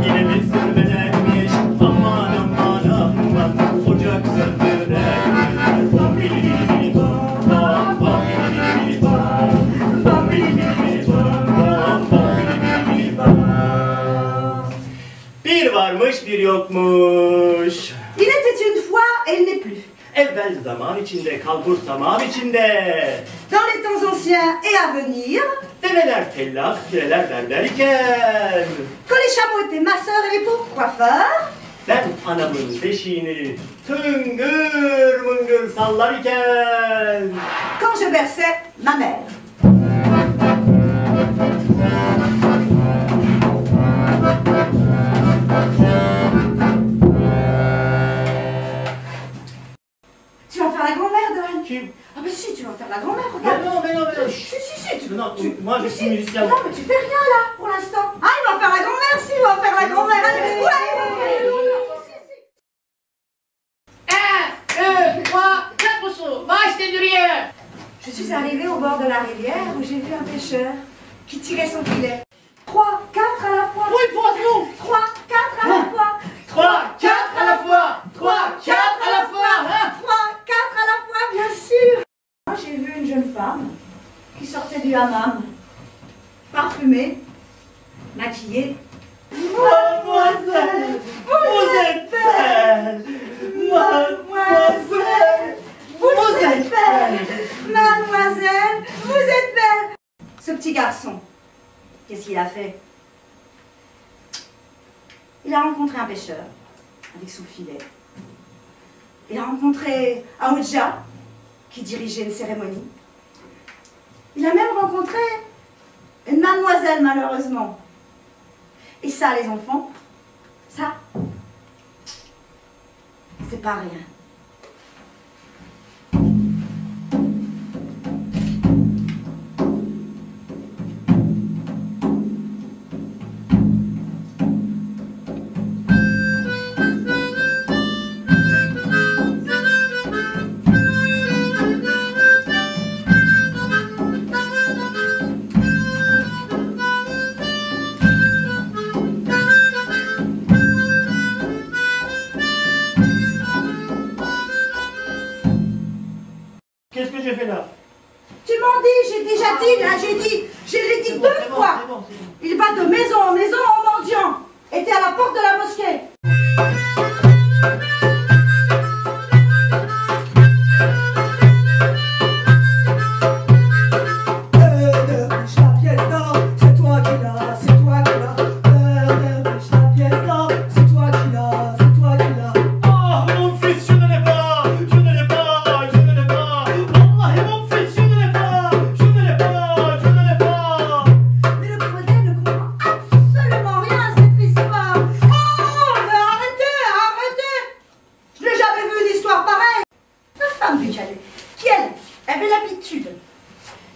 Yine bir sürmelermiş. Aman aman aman. Ocak söndürer. Bam bili bili bili bam. Bam bam bili bili bili bam. Bam bili bili bili bam. Bam bam bili bili bili bam. Bir varmış bir yokmuş. Il était une fois et il n'est plus. Evvel zaman içinde, kalbur zaman içinde. Dans les temps anciens et à venir, Develer tellak, pireler berberken. quand les chameaux étaient masseurs et les pauvres coiffeurs, Ben anamın beşiğini tıngır mıngır sallarken. quand je berçais ma mère. Tu vas faire la grand-mère, Dohan? Kim? Ah ben si, tu vas faire la grand-mère, Mais regarde. non, mais non, mais non. Si, tu... Non, moi je suis musicien. Non, mais tu fais rien là, pour l'instant. Ah, il va faire la grand-mère, si, il va faire la grand-mère. Allez, ouais, Un, deux, trois, quatre sauts. Marche des duriers. Je suis arrivée au bord de la rivière où j'ai vu un pêcheur qui tirait son filet. 3, 4 à la fois. Oui, poisson. 3, 4 à la fois. 3, 4 à la fois. 3, 4 à la fois. 3, 4 à la fois, bien sûr. Moi, j'ai vu une jeune femme qui sortait du hammam, parfumée, maquillée. Mademoiselle, vous êtes belle. Mademoiselle, Vous êtes belle. Mademoiselle, vous êtes belle. Ce petit garçon, qu'est-ce qu'il a fait? Il a rencontré un pêcheur avec son filet. Il a rencontré un Hodja qui dirigeait une cérémonie. Il a même rencontré une mademoiselle, malheureusement. Et ça, les enfants, ça, c'est pas rien. Qu'est-ce que j'ai fait là? Tu m'en dis, j'ai déjà dit, là, je l'ai dit deux fois. C'est bon. Il va de maison en maison en mendiant. Était à la porte de la mosquée. Oh mon fils, je ne l'ai pas. Je ne l'ai pas. Je ne l'ai pas. Wallahi mon fils, je ne l'ai pas. Je ne l'ai pas. Je ne l'ai pas. Mais le Grenelle ne comprend absolument rien à cette histoire. Oh, mais arrêtez, arrêtez. Je n'ai jamais vu une histoire pareille. La femme du Calais, qui elle avait l'habitude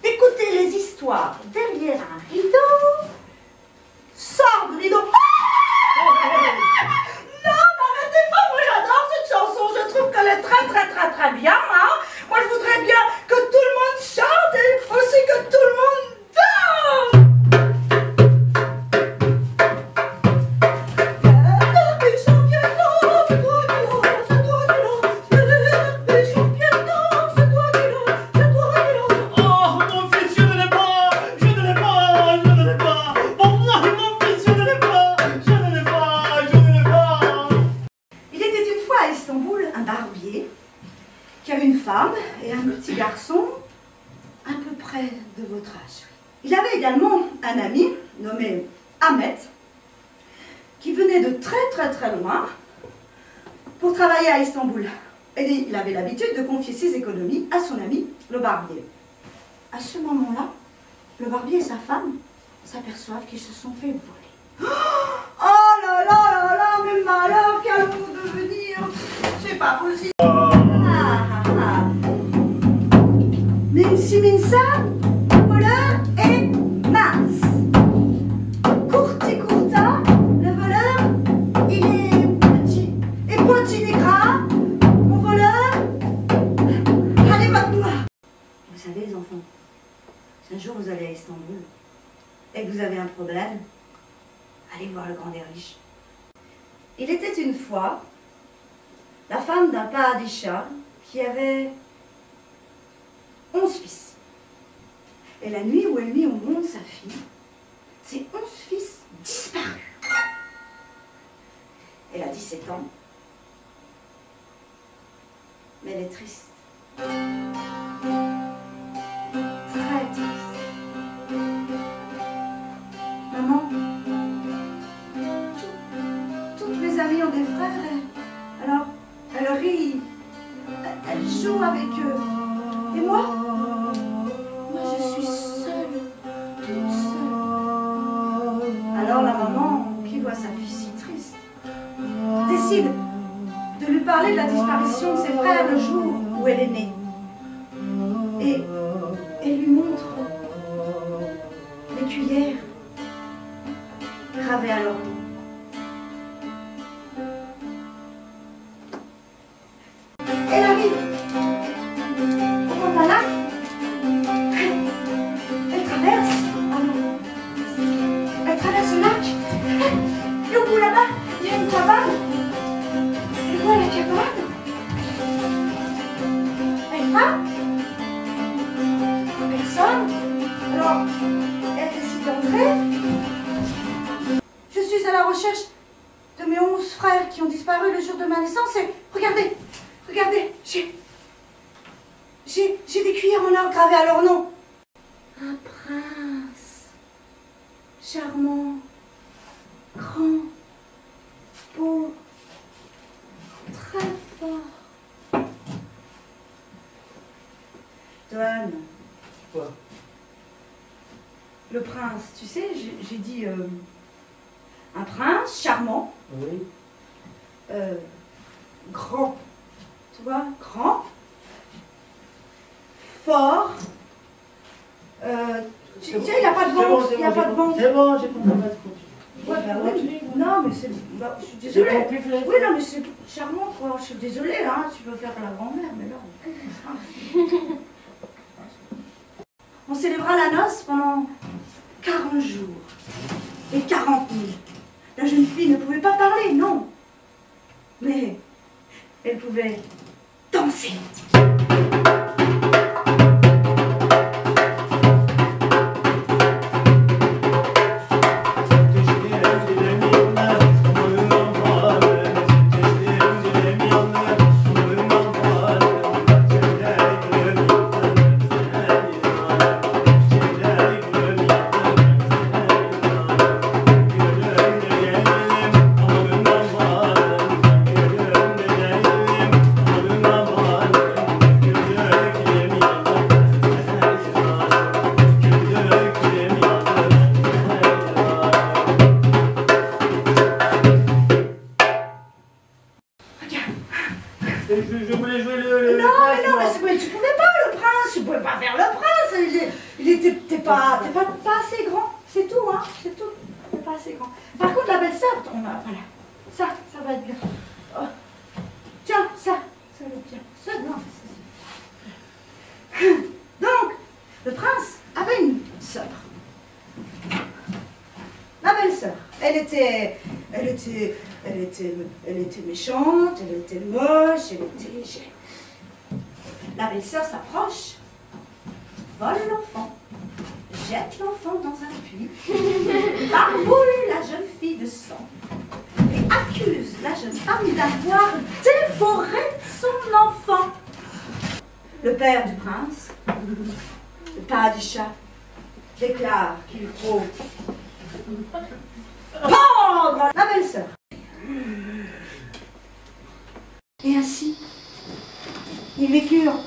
d'écouter les histoires derrière un rideau, sort du rideau. Non, n'arrêtez pas, moi j'adore cette chanson, je trouve qu'elle est très bien, hein. Moi je voudrais bien que tout le monde chante et aussi que tout le monde danse. Oh mon fils, je ne l'ai pas. Je ne l'ai pas. Je ne l'ai pas. Wallahi mon fils, je ne l'ai pas. Je ne l'ai pas. Je ne l'ai pas. Il était une fois à Istanbul un barbier qui avait une femme et un petit garçon à peu près de votre âge. Il avait également un ami nommé Ahmet qui venait de très loin pour travailler à Istanbul. Et il avait l'habitude de confier ses économies à son ami le barbier. À ce moment-là, le barbier et sa femme s'aperçoivent qu'ils se sont fait voler. Oh là là là là, mais malheur, qu'allons-nous devenir? C'est pas possible. Minsi Minsa, le voleur est mince. Courti Courta, le voleur, il est petit. Et Pointi Negra, mon voleur, allez maintenant. Vous savez les enfants, si un jour vous allez à Istanbul et que vous avez un problème, Allez voir le grand derviche. Il était une fois la femme d'un padishah qui avait 11 fils. Et la nuit où elle mit au monde sa fille, ses 11 fils disparus. Elle a 17 ans, mais elle est triste. Très triste. Maman, toutes mes amies ont des frères, alors elle rit, elle joue avec eux. Et moi je suis seule, toute seule. Alors la maman, qui voit sa fille si triste, décide de lui parler de la disparition de ses frères le jour où elle est née. Et elle lui montre les cuillères gravées à leur dos. Elle arrive au campanac, elle traverse le lac, et au bout là-bas, il y a une cabane. Elle voit la cabane, elle frappe, personne, alors elle décide d'entrer. Je suis à la recherche de mes 11 frères qui ont disparu le jour de ma naissance et regardez, j'ai des cuillères en or gravées à leur nom. Un prince, charmant, grand, beau, très fort. Toine. Quoi? Le prince, tu sais, j'ai dit un prince charmant, Oui. grand, tu vois, grand, fort, tu sais, il n'y a pas de ventre, il n'y a pas de ventre. C'est bon, j'ai compris. Ouais, bah oui. Non, mais c'est... Bah, je suis désolée. Oui, non, mais c'est charmant, quoi. Je suis désolée, hein. Tu peux faire la grand-mère, mais là... On célébra la noce pendant 40 jours et 40 nuits. La jeune fille ne pouvait pas parler, non. Mais elle pouvait danser. Je voulais jouer le Non, prince, mais non, moi. mais tu pouvais pas le prince, tu pouvais pas faire le prince. Il était, t'es pas assez grand, c'est tout, hein, c'est tout. T'es pas assez grand. Par contre, la belle-sœur, voilà, ça va être bien. Oh. Tiens, ça va être bien. Ça, non, ça. Donc, le prince avait une sœur. La belle-sœur, elle était méchante, elle était moche, elle était... La belle-sœur s'approche, vole l'enfant, jette l'enfant dans un puits, barbouille la jeune fille de sang et accuse la jeune femme d'avoir dévoré son enfant. Le père du prince, le padishah, déclare qu'il faut pendre la belle-sœur. Et ainsi, ils vécurent